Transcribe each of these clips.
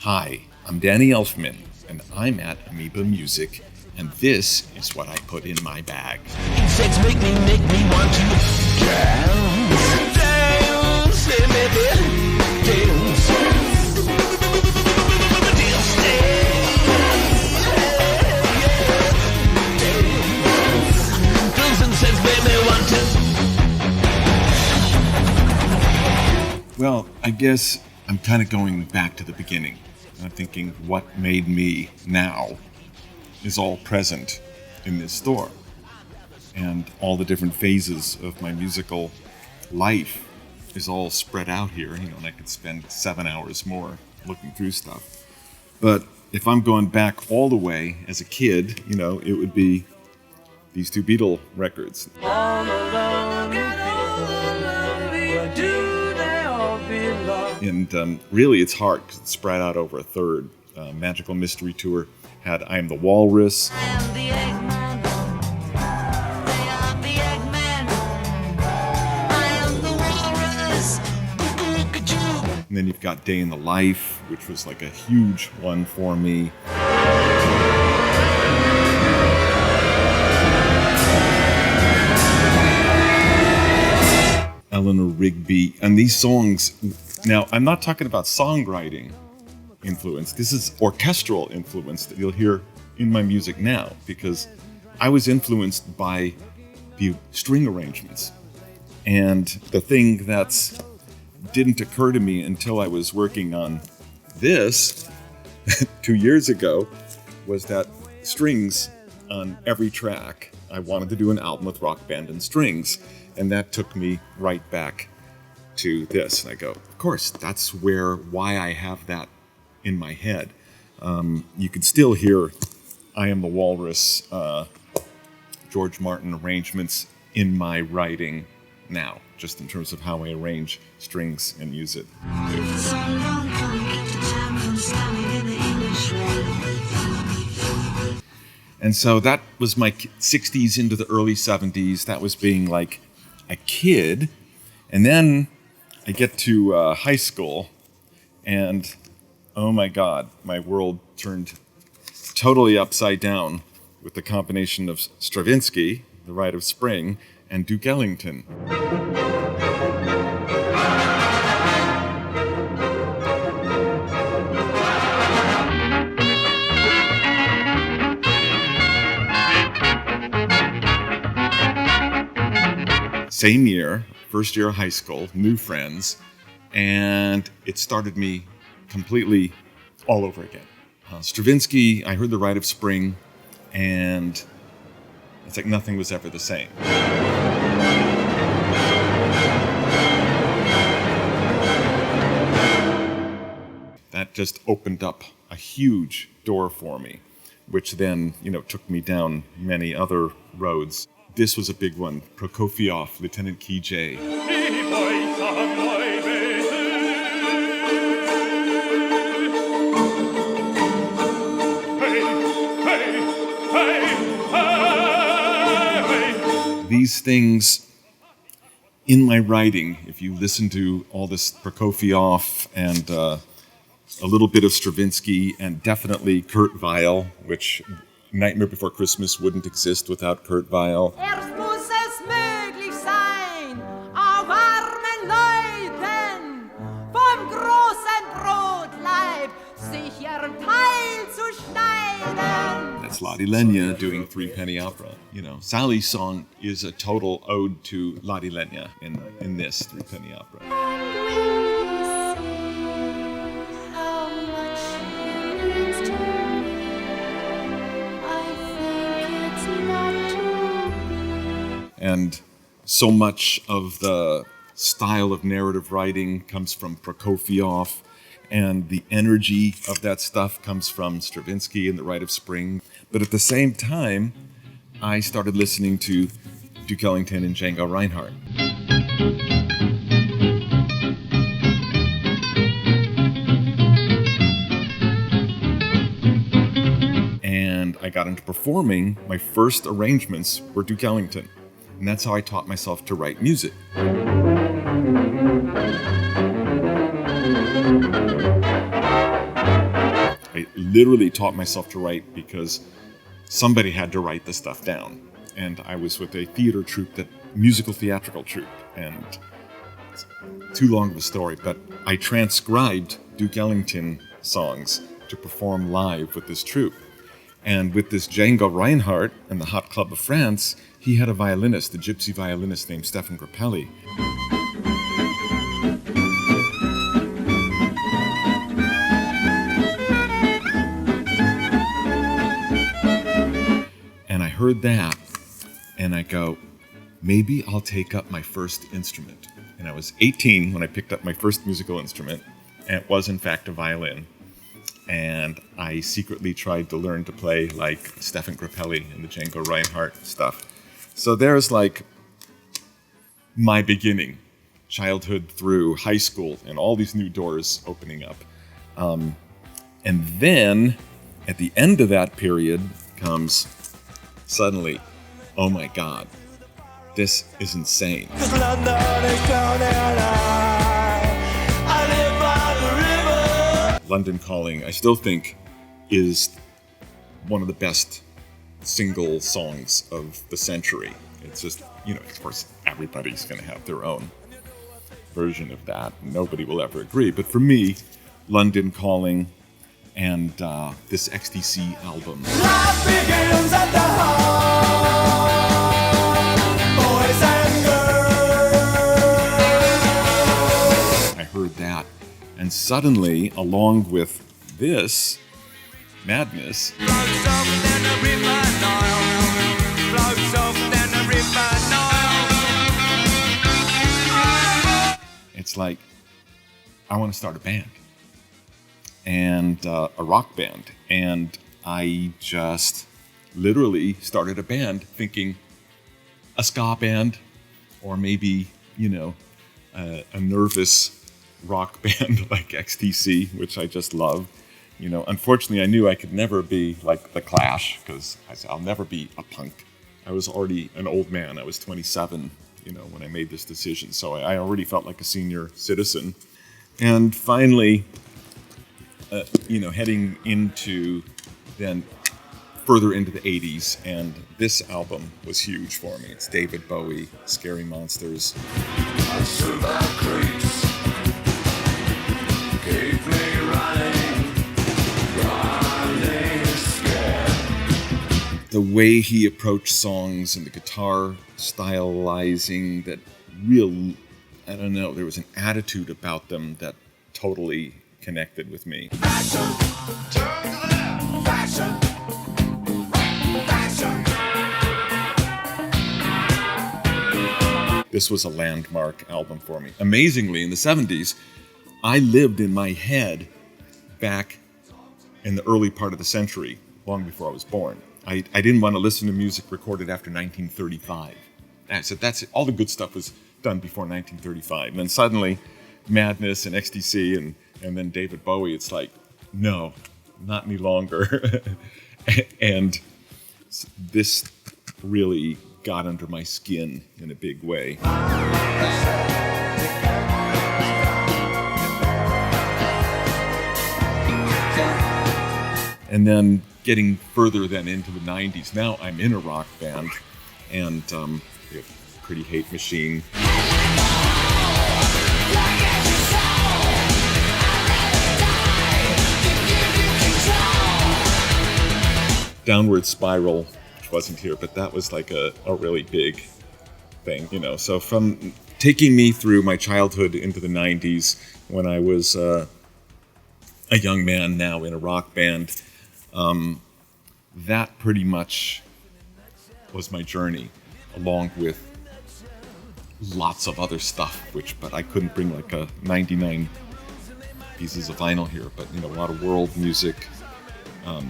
Hi, I'm Danny Elfman, and I'm at Amoeba Music, and this is what I put in my bag. Sex make me want to dance, dance, baby, dance, dance, dance, and sex make me want to. Well, I guess I'm kind of going back to the beginning. I'm thinking what made me now is all present in this store. And all the different phases of my musical life is all spread out here, and I could spend 7 hours more looking through stuff. But if I'm going back all the way as a kid, it would be these two Beatles records. All alone, where do they all belong? And really, it's hard because it's spread out over a third. Magical Mystery Tour had I Am the Walrus. I am the Eggman. They are the Eggman. I am the walrus. And then you've got Day in the Life, which was like a huge one for me. Eleanor Rigby. And these songs, now I'm not talking about songwriting influence. This is orchestral influence that you'll hear in my music now, because I was influenced by the string arrangements. And the thing that didn't occur to me until I was working on this 2 years ago was that strings on every track. I wanted to do an album with rock band and strings, and that took me right back to this. And I go, of course, that's why I have that in my head. You could still hear I Am the Walrus, George Martin arrangements in my writing now, just in terms of how I arrange strings and use it. And so that was my 60s into the early 70s. That was being like a kid. And then I get to high school, and oh my God, my world turned totally upside down with the combination of Stravinsky, the Rite of Spring, and Duke Ellington. Same year, first year of high school, new friends, and it started me completely all over again. Stravinsky, I heard the Rite of Spring, and it's like nothing was ever the same. That just opened up a huge door for me, which then, took me down many other roads. This was a big one. Prokofiev, Lieutenant Kije. These things in my writing, if you listen to all this Prokofiev and a little bit of Stravinsky and definitely Kurt Weill, which Nightmare Before Christmas wouldn't exist without Kurt Weill. Muss es möglich sein, auf armen Leuten vom großen Brotleib sich ihr Teil zu schneiden. That's Lottie Lenya doing Three Penny Opera. Sally's song is a total ode to Lottie Lenya in this Three Penny Opera. And so much of the style of narrative writing comes from Prokofiev, and the energy of that stuff comes from Stravinsky and the Rite of Spring. But at the same time, I started listening to Duke Ellington and Django Reinhardt. And I got into performing. My first arrangements were Duke Ellington. And that's how I taught myself to write music. literally taught myself to write because somebody had to write the stuff down. And I was with a theater troupe, musical theatrical troupe, and it's too long of a story, but I transcribed Duke Ellington songs to perform live with this troupe. And with this Django Reinhardt and the Hot Club of France, he had a violinist, a gypsy violinist named Stefan Grappelli. And I heard that, and I go, maybe I'll take up my first instrument. And I was 18 when I picked up my first musical instrument, and it was in fact a violin. And I secretly tried to learn to play like Stefan Grappelli and the Django Reinhardt stuff. So there's like my beginning, childhood through high school, and all these new doors opening up. And then at the end of that period comes suddenly, oh my God, this is insane. London Calling, I still think, is one of the best single songs of the century. It's just, of course, everybody's going to have their own version of that. Nobody will ever agree. But for me, London Calling and this XTC album. Life begins at the heart, boys and girls. I heard that. And suddenly, along with this madness, it's like, I want to start a band. And a rock band. And I just literally started a band thinking a ska band, or maybe, a nervous rock band like XTC, which I just love. Unfortunately, I knew I could never be like The Clash, because I said, I'll never be a punk. I was already an old man. I was 27, when I made this decision. So I already felt like a senior citizen. And finally, heading into then further into the 80s, and this album was huge for me. It's David Bowie, Scary Monsters. The way he approached songs and the guitar stylizing, that there was an attitude about them that totally connected with me. This was a landmark album for me. Amazingly, in the 70s, I lived in my head back in the early part of the century, long before I was born. I didn't want to listen to music recorded after 1935. I said, that's it. All the good stuff was done before 1935. And then suddenly, Madness and XTC and then David Bowie, it's like, no, not any longer. And this really got under my skin in a big way. And then getting further then into the 90s. Now I'm in a rock band, and we have Pretty Hate Machine. Downward Spiral, which wasn't here, but that was like a really big thing, So from taking me through my childhood into the 90s, when I was a young man now in a rock band, that pretty much was my journey, along with lots of other stuff, but I couldn't bring like 99 pieces of vinyl here, but a lot of world music, a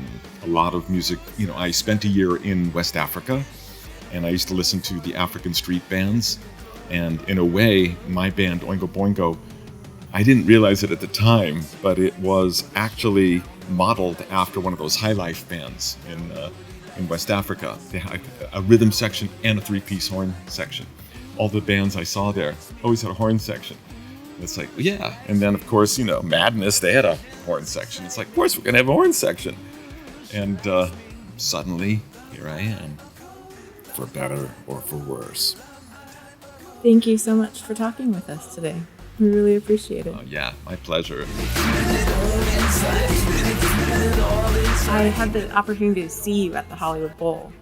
lot of music. I spent a year in West Africa, and I used to listen to the African street bands, and in a way, my band Oingo Boingo, I didn't realize it at the time, but it was actually modeled after one of those high life bands in West Africa. They had a rhythm section and a three-piece horn section. All the bands I saw there always had a horn section. It's like, yeah. And then, of course, Madness, they had a horn section. It's like, of course, we're going to have a horn section. And suddenly, here I am, for better or for worse. Thank you so much for talking with us today. We really appreciate it. Yeah, my pleasure. I had the opportunity to see you at the Hollywood Bowl,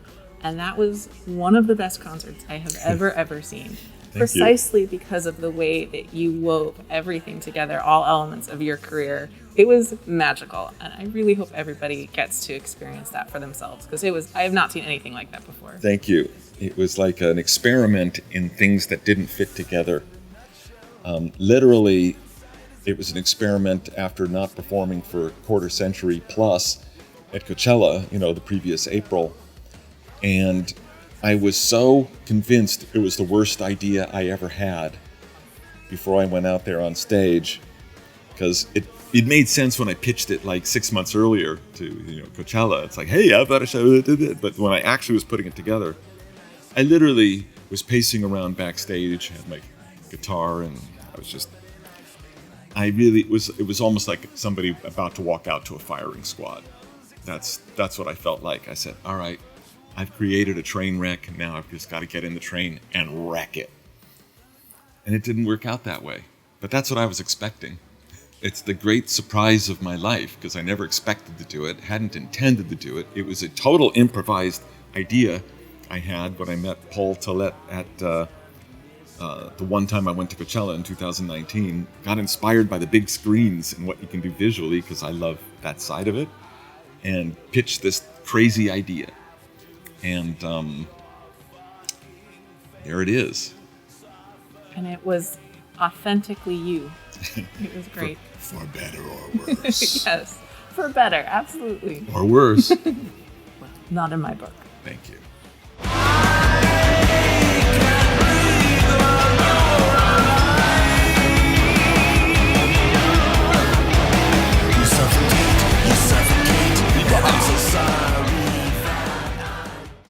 and that was one of the best concerts I have ever seen. Precisely because of the way that you wove everything together, all elements of your career. It was magical, and I really hope everybody gets to experience that for themselves, because I have not seen anything like that before. Thank you. It was like an experiment in things that didn't fit together. Literally, it was an experiment after not performing for a quarter century plus at Coachella, the previous April. And I was so convinced it was the worst idea I ever had before I went out there on stage, because it made sense when I pitched it like 6 months earlier to Coachella. It's like, hey, I thought I should have did it. But when I actually was putting it together, I literally was pacing around backstage, had my guitar, and I was just, it was almost like somebody about to walk out to a firing squad. That's what I felt like. I said, all right, I've created a train wreck. Now I've just got to get in the train and wreck it. And it didn't work out that way. But that's what I was expecting. It's the great surprise of my life, because I never expected to do it, hadn't intended to do it. It was a total improvised idea I had when I met Paul Tillett at the one time I went to Coachella in 2019. Got inspired by the big screens and what you can do visually, because I love that side of it, and pitched this crazy idea. And there it is. And it was authentically you. It was great. For better or worse. Yes, for better, absolutely. Or worse. Not in my book. Thank you.